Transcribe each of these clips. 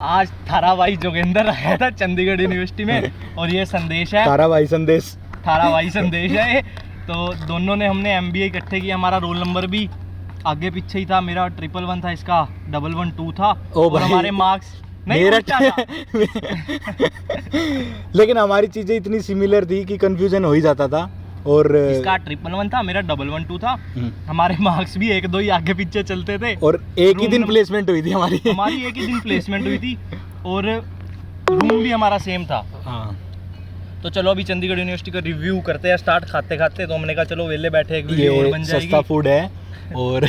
आज थारा भाई जोगिंदर आया था चंडीगढ़ यूनिवर्सिटी में और ये संदेश है थारा भाई संदेश है। तो दोनों ने हमने एमबीए इकट्ठे किया। हमारा रोल नंबर भी आगे पीछे ही था। मेरा 111 था, इसका 112 था। और हमारे मार्क्स नहीं था। लेकिन हमारी चीजें इतनी सिमिलर थी कि कंफ्यूजन हो ही जाता था। और इसका 111 था, मेरा 112 था। हमारे मार्क्स भी एक दो ही आगे पीछे चलते थे। और एक ही दिन प्लेसमेंट हुई थी हमारी एक ही दिन प्लेसमेंट हुई थी और रूम भी हमारा सेम था। हाँ। तो चलो अभी चंडीगढ़ यूनिवर्सिटी का रिव्यू करते हैं स्टार्ट खाते खाते। तो हमने कहा चलो वेले बैठे एक वीडियो और बन जाएगी। सस्ता फूड है और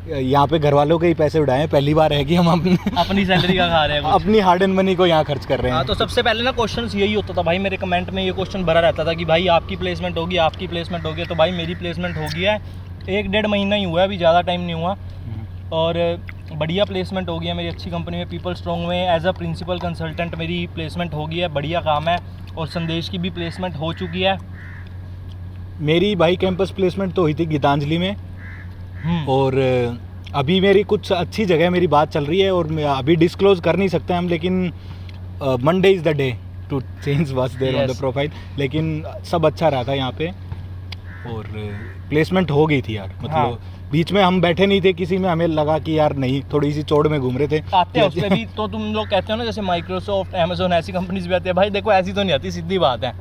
यहाँ पे घर वालों के ही पैसे उड़ाए। पहली बार है कि हम अपनी सैलरी का खा रहे हैं, अपनी हार्ड एंड मनी को यहाँ खर्च कर रहे हैं। तो सबसे पहले ना क्वेश्चन यही होता था भाई, मेरे कमेंट में ये क्वेश्चन भरा रहता था कि भाई आपकी प्लेसमेंट होगी, आपकी प्लेसमेंट होगी। तो भाई मेरी प्लेसमेंट हो गया है, 1-1.5 महीना ही हुआ है, अभी ज़्यादा टाइम नहीं हुआ। और बढ़िया प्लेसमेंट हो गया मेरी अच्छी कंपनी में, पीपल स्ट्रॉन्ग में एज अ प्रिंसिपल कंसल्टेंट मेरी प्लेसमेंट हो गई है। बढ़िया काम है। और संदेश की भी प्लेसमेंट हो चुकी है। मेरी भाई कैंपस प्लेसमेंट तो हुई थी गीतांजलि में। और अभी मेरी कुछ अच्छी जगह मेरी बात चल रही है और अभी डिस्क्लोज कर नहीं सकते हम, लेकिन Monday is the day to change what's there on the profile. लेकिन सब अच्छा रहा था यहाँ पे और प्लेसमेंट हो गई थी यार। मतलब बीच में हम बैठे नहीं थे किसी में, हमें लगा कि यार नहीं, थोड़ी सी चोट में घूम रहे थे। आते हैं उसमें भी तो तुम लोग कहते हो ना जैसे माइक्रोसॉफ्ट, अमेजोन ऐसी कंपनीज भी आती है। भाई देखो ऐसी तो नहीं आती, सीधी बात है।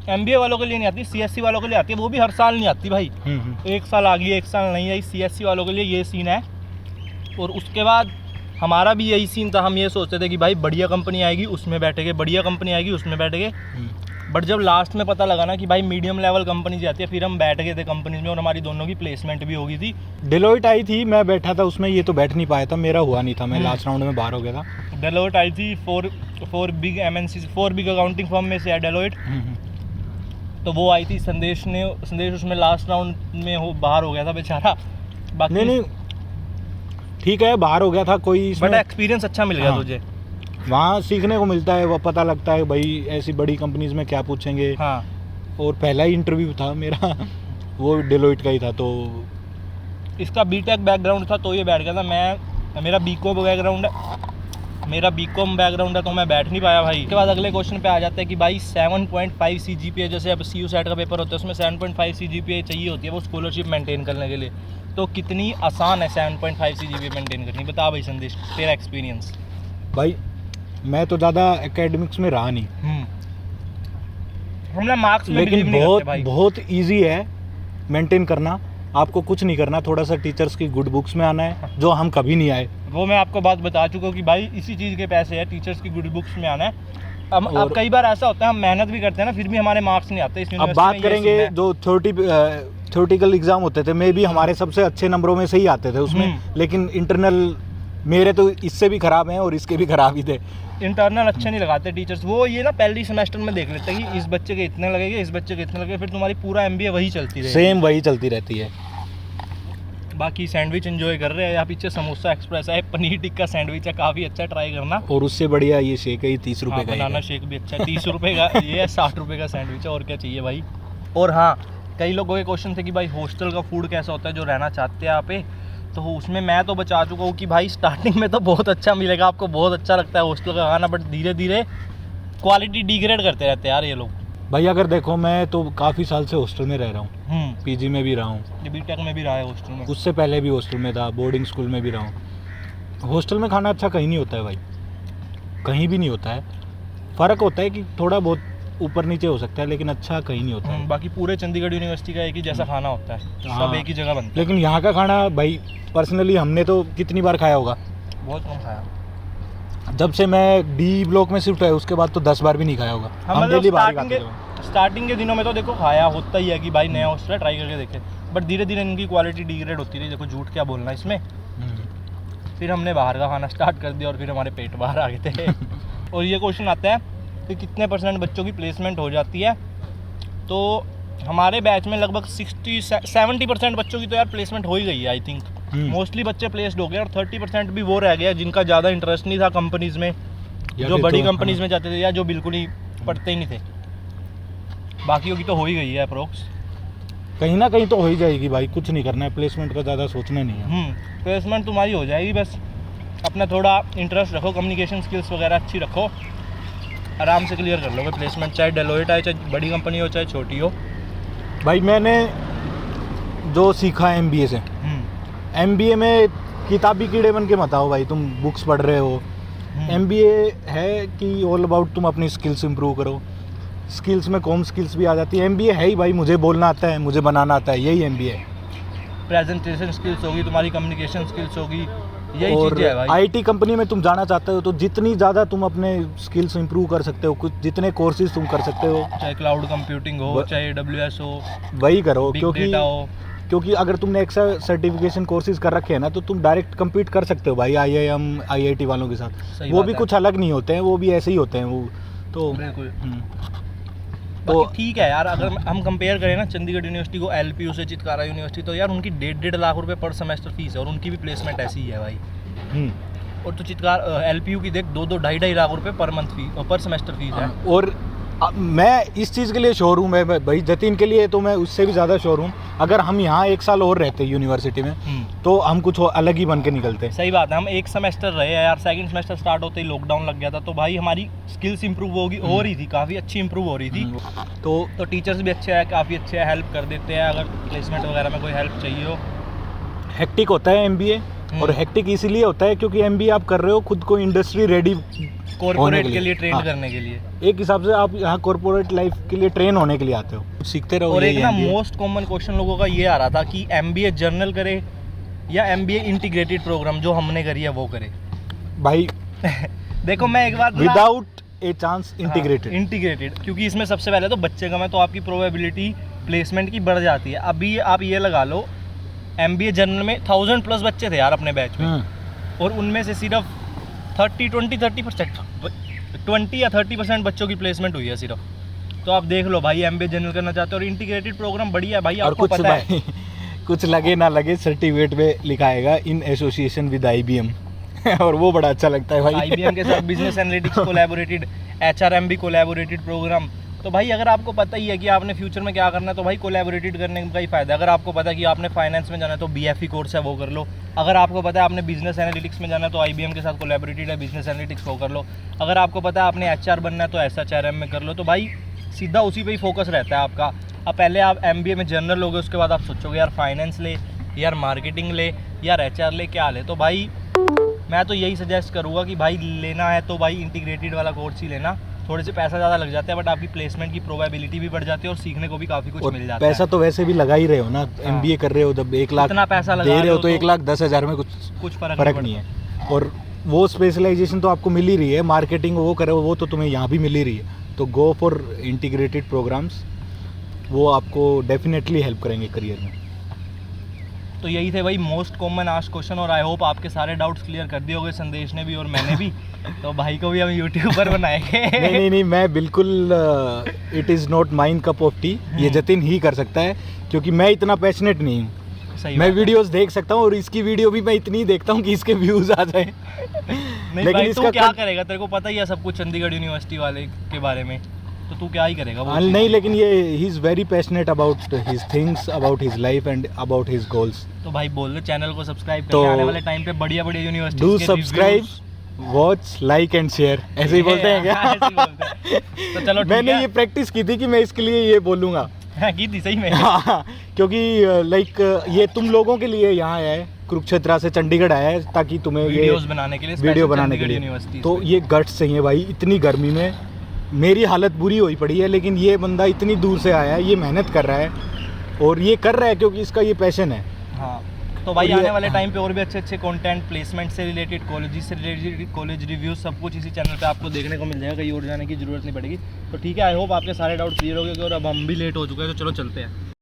एमबीए वालों के लिए नहीं आती, सीएससी वालों के लिए आती है। वो भी हर साल नहीं आती भाई, एक साल आ गई एक साल नहीं आई। सीएससी वालों के लिए ये सीन है। और उसके बाद हमारा भी यही सीन था। हम ये सोचते थे कि भाई बढ़िया कंपनी आएगी उसमें बैठेंगे, बढ़िया कंपनी आएगी उसमें बैठेंगे। बट जब लास्ट में पता लगा ना कि भाई मीडियम लेवल कंपनी जाती है, फिर हम बैठ गए थे कंपनी में और हमारी दोनों की प्लेसमेंट भी हो गई थी। डेलोइट आई थी, मैं बैठा था उसमें, ये तो बैठ नहीं पाया था, मेरा हुआ नहीं था, मैं लास्ट राउंड में बाहर हो गया था। डेलोइट आई थी, 4 big MNC, 4 big accounting firm में से है डेलोइट। तो वो आई थी। संदेश उसमें लास्ट राउंड में बाहर हो गया था बेचारा। बाकी नहीं ठीक है, बाहर हो गया था कोई, बट एक्सपीरियंस अच्छा मिल गया तुझे। वहाँ सीखने को मिलता है, वो पता लगता है भाई ऐसी बड़ी कंपनीज में क्या पूछेंगे। और पहला ही इंटरव्यू था मेरा वो डेलोइट का ही था। तो इसका बीटेक बैकग्राउंड था तो ये बैठ गया था। मेरा बीकॉम बैकग्राउंड है, तो मैं बैठ नहीं पाया भाई। उसके बाद अगले क्वेश्चन पे आ जाता है कि भाई 7.5 CGPA, जैसे अब CU सेट का पेपर होता है उसमें 7.5 CGPA चाहिए होती है वो स्कॉलरशिप मेंटेन करने के लिए। तो कितनी आसान है 7.5 CGPA मेंटेन करनी, बता भाई संदेश तेरा एक्सपीरियंस। भाई मैं तो ज़्यादा एकेडमिक्स में रहा नहीं, हमने मार्क्स में लेकिन बहुत ईजी है मेंटेन करना। आपको कुछ नहीं करना, थोड़ा सा टीचर्स की गुड बुक्स में आना है, जो हम कभी नहीं आए। वो मैं आपको बात बता चुका हूँ कि भाई इसी चीज़ के पैसे है, टीचर्स की गुड बुक्स में आना है। अब कई बार ऐसा होता है हम मेहनत भी करते हैं ना, फिर भी हमारे मार्क्स नहीं आते। अब बात करेंगे जो थ्योरेटिकल एग्जाम होते थे, मे भी हमारे सबसे अच्छे नंबरों में से ही आते थे उसमें, लेकिन इंटरनल मेरे तो इससे भी खराब हैं और इसके भी खराब ही थे। इंटरनल अच्छे नहीं लगाते टीचर्स। वो ये ना पहली सेमेस्टर में देख लेते हैं कि इस बच्चे के इतने लगेंगे, इस बच्चे के इतने लगेंगे, फिर तुम्हारी पूरा MBA वही चलती रहेगी, सेम वही चलती रहती है। बाकी सैंडविच एंजॉय कर रहे हैं। यहाँ पीछे समोसा एक्सप्रेस है, पनीर टिक्का सैंडविच है, काफ़ी अच्छा, ट्राई करना। और उससे बढ़िया ये शेक है, 30 रुपये का। बनाना शेक भी अच्छा है, 30 रुपये का। ये है 60 रुपये का सैंडविच है, और क्या चाहिए भाई। और हाँ, कई लोगों के क्वेश्चन थे कि भाई हॉस्टल का फूड कैसा होता है जो रहना चाहते हैं यहाँ पे। तो उसमें मैं तो बचा चुका हूँ कि भाई स्टार्टिंग में तो बहुत अच्छा मिलेगा, आपको बहुत अच्छा लगता है हॉस्टल का खाना, बट धीरे धीरे क्वालिटी डिग्रेड करते रहते हैं यार ये लोग। भाई अगर देखो, मैं तो काफ़ी साल से हॉस्टल में रह रहा हूँ, पीजी में भी रहा हूँ, बीटेक में भी रहा है हॉस्टल में, उससे पहले भी हॉस्टल में था, बोर्डिंग स्कूल में भी रहा हूँ। हॉस्टल में खाना अच्छा कहीं नहीं होता है भाई, कहीं भी नहीं होता है। फ़र्क होता है कि थोड़ा बहुत ऊपर नीचे हो सकता है, लेकिन अच्छा कहीं नहीं होता है। बाकी पूरे चंडीगढ़ यूनिवर्सिटी का एक ही जैसा खाना होता है, सब एक ही जगह बनता है। लेकिन यहाँ का खाना भाई पर्सनली हमने तो कितनी बार खाया होगा, बहुत कम खाया। जब से मैं डी ब्लॉक में शिफ्ट हुआ है उसके बाद तो 10 बार भी नहीं खाया होगा। हम डेली बाहर खाते थे। स्टार्टिंग के दिनों में तो देखो खाया होता ही है कि भाई नया हॉस्टल है, ट्राई करके देखे, बट धीरे धीरे इनकी क्वालिटी डिग्रेड होती रही। देखो झूठ क्या बोलना इसमें। फिर हमने बाहर का खाना स्टार्ट कर दिया और फिर हमारे पेट बाहर आ गए थे। और ये क्वेश्चन आता है कि कितने % बच्चों की प्लेसमेंट हो जाती है। तो हमारे बैच में लगभग 60-70% बच्चों की तो यार प्लेसमेंट हो ही गई है आई थिंक। मोस्टली बच्चे प्लेस्ड हो गए और 30% भी वो रह गया जिनका ज़्यादा इंटरेस्ट नहीं था कंपनीज़ में, जो बड़ी कंपनीज़ में जाते थे या जो बिल्कुल ही पढ़ते ही नहीं थे। बाकियों की तो हो ही गई है अप्रोक्स। कहीं ना कहीं तो हो ही जाएगी भाई, कुछ नहीं करना है, प्लेसमेंट का ज़्यादा सोचना नहीं है। प्लेसमेंट तुम्हारी हो जाएगी बस। अपना थोड़ा इंटरेस्ट रखो, कम्युनिकेशन स्किल्स वगैरह अच्छी रखो, आराम से क्लियर कर लोगे प्लेसमेंट, चाहे डेलोइट आए, चाहे बड़ी कंपनी हो, चाहे छोटी हो। भाई मैंने जो सीखा है MBA से, MBA में किताबी कीड़े बन के मत आओ भाई, तुम बुक्स पढ़ रहे हो। MBA है कि ऑल अबाउट तुम अपनी स्किल्स इंप्रूव करो, स्किल्स में कॉम स्किल्स भी आ जाती है। MBA है ही भाई, मुझे बोलना आता है, मुझे बनाना आता है, यही MBA है। प्रेजेंटेशन स्किल्स होगी तुम्हारी, कम्युनिकेशन स्किल्स होगी, यही और चीज़ें है भाई। IT कंपनी में तुम जाना चाहते हो तो जितनी ज़्यादा तुम अपने स्किल्स इंप्रूव कर सकते हो, कुछ जितने कोर्सेज तुम कर सकते हो, चाहे क्लाउड कंप्यूटिंग हो, चाहे AWS हो, वही करो। बिग डेटा हो। क्योंकि अगर तुमने एक्स्ट्रा सर्टिफिकेशन कोर्सेज कर रखे हैं ना, तो तुम डायरेक्ट compete कर सकते हो भाई IIM IIT वालों के साथ। सही वो बात भी है। कुछ अलग नहीं होते हैं, वो भी ऐसे ही होते हैं वो तो। बिल्कुल। तो बाकी ठीक है यार, अगर हम कंपेयर करें ना चंडीगढ़ यूनिवर्सिटी को LPU से, चितकारा यूनिवर्सिटी, तो यार उनकी 1.5 लाख रुपए पर सेमेस्टर फीस है और उनकी भी प्लेसमेंट ऐसी ही है भाई। और तो LPU की देख 2-2 2.5 लाख रुपए पर मंथ फीस और पर सेमेस्टर फीस है। और मैं इस चीज़ के लिए श्योर हूँ, मैं भाई जतिन के लिए तो मैं उससे भी ज़्यादा श्योर हूँ, अगर हम यहाँ 1 साल और रहते यूनिवर्सिटी में तो हम कुछ अलग ही बन के निकलते। सही बात है, हम 1 सेमेस्टर रहे हैं यार, सेकंड सेमेस्टर स्टार्ट होते ही लॉकडाउन लग गया था, तो भाई हमारी स्किल्स इंप्रूव हो रही थी, काफ़ी अच्छी इंप्रूव हो रही थी। तो टीचर्स भी अच्छे हैं, काफ़ी अच्छे हैं, हेल्प कर देते हैं अगर प्लेसमेंट वगैरह में कोई हेल्प चाहिए हो। हेक्टिक होता है MBA, और हेक्टिक इसीलिए होता है क्योंकि MBA आप कर रहे हो खुद को इंडस्ट्री रेडी कॉर्पोरेट के लिए ट्रेन करने के लिए। एक हिसाब से आप यहाँ कॉर्पोरेट लाइफ के लिए ट्रेन होने के लिए आते हो, सीखते रहो। और एक ना मोस्ट कॉमन क्वेश्चन लोगों का ये आ रहा था कि MBA जर्नल करे या MBA इंटीग्रेटेड प्रोग्राम जो हमने करी है वो करे। भाई देखो मैं एक बात विदाउट ए चांस इंटीग्रेटेड, क्योंकि इसमें सबसे पहले तो बच्चे का मैं तो आपकी प्रोबेबिलिटी प्लेसमेंट की बढ़ जाती है। अभी आप ये लगा लो MBA जर्नल में 1000+ बच्चे थे यार अपने बैच में, और उनमें से सिर्फ 20 या 30% बच्चों की प्लेसमेंट हुई है सिर्फ। तो आप देख लो भाई, MBA जनरल करना चाहते हो और इंटीग्रेटेड प्रोग्राम बढ़िया है भाई, आपको पता है। कुछ लगे ना लगे सर्टिफिकेट में लिखाएगा इन एसोसिएशन विद IBM और वो बड़ा अच्छा लगता है भाई। IBM के साथ बिजनेस एनालिटिक्स कोलैबोरेटेड, HRM भी कोलैबोरेटेड प्रोग्राम। तो भाई अगर आपको पता ही है कि आपने फ्यूचर में क्या करना है, तो भाई कोलैबोरेटेड करने का ही फायदा है। अगर आपको पता है कि आपने फाइनेंस में जाना है तो BFE कोर्स है वो कर लो। अगर आपको पता है आपने बिजनेस एनालिटिक्स में जाना है तो IBM के साथ कोलैबोरेटेड है बिजनेस एनालिटिक्स वो कर लो। अगर आपको पता है आपने HR बनना है तो SHRM में कर लो। तो भाई सीधा उसी पे ही फोकस रहता है आपका। अब पहले आप MBA में जनरल लोगे, उसके बाद आप सोचोगे यार फाइनेंस ले, यार मार्केटिंग ले, यार HR ले, क्या ले। तो भाई मैं तो यही सजेस्ट करूँगा कि भाई लेना है तो भाई इंटीग्रेटेड वाला कोर्स ही लेना। थोड़े से पैसा ज़्यादा लग जाता है बट आपकी प्लेसमेंट की प्रोबेबिलिटी भी बढ़ जाती है और सीखने को भी काफ़ी कुछ मिल जाता है। पैसा तो वैसे भी लगा ही रहे हो ना, MBA कर रहे हो, जब 1 लाख इतना पैसा लगा दे रहे हो तो 1,10,000 में कुछ फर्क नहीं है। और वो स्पेशलाइजेशन तो आपको मिल ही रही है, मार्केटिंग वो करे वो तो तुम्हें यहाँ भी मिल ही रही है। तो गो फॉर इंटीग्रेटेड प्रोग्राम्स, वो आपको डेफिनेटली हेल्प करेंगे करियर में। तो यही थे भाई मोस्ट कॉमन आस्क्ड क्वेश्चन, और आई होप आपके सारे डाउट्स क्लियर कर दिए होंगे संदेश ने भी और मैंने भी। तो भाई को भी हम यूट्यूबर बनाएंगे। नहीं, मैं बिल्कुल it is not mine cup of T, ये जतिन ही कर सकता है क्योंकि मैं इतना पैशनेट नहीं हूँ। मैं वीडियोस देख सकता हूँ और इसकी वीडियो भी मैं इतनी देखता हूँ कि इसके व्यूज आ जाए। नहीं लेकिन इसका क्या करेगा, तेरे को पता ही है सब कुछ चंडीगढ़ यूनिवर्सिटी वाले के बारे में, तो तू क्या ही करेगा वो। नहीं, लेकिन ये he is very passionate about his things, about his life and about his goals. तो भाई बोल दो चैनल को सब्सक्राइब करके आने वाले टाइम पे बढ़िया university do subscribe, watch, like and share, ऐसे ही बोलते हैं क्या? ऐसे ही बोलते हैं। तो चलो मैंने ये प्रैक्टिस की थी कि मैं इसके लिए ये बोलूँगा। की थी सही में। हाँ, क्योंकि लाइक ये तुम लोगों के लिए यहाँ आया है, कुरुक्षेत्र से चंडीगढ़ आया है ताकि तुम्हें वीडियोस बनाने के लिए, वीडियो बनाने के लिए। तो ये गट्स चाहिए भाई, इतनी गर्मी में मेरी हालत बुरी हुई पड़ी है, लेकिन ये बंदा इतनी दूर से आया है, ये मेहनत कर रहा है और ये कर रहा है क्योंकि इसका ये पैशन है। हाँ, तो भाई आने वाले टाइम पे और भी अच्छे कंटेंट, प्लेसमेंट से रिलेटेड, कॉलेज से रिलेटेड, कॉलेज रिव्यू, सब कुछ इसी चैनल पे आपको देखने को मिल जाएगा, कहीं और जाने की जरूरत नहीं पड़ेगी। तो ठीक है, आई होप आपके सारे डाउट क्लियर हो गए और अब हम भी लेट हो चुके हैं, तो चलो चलते हैं।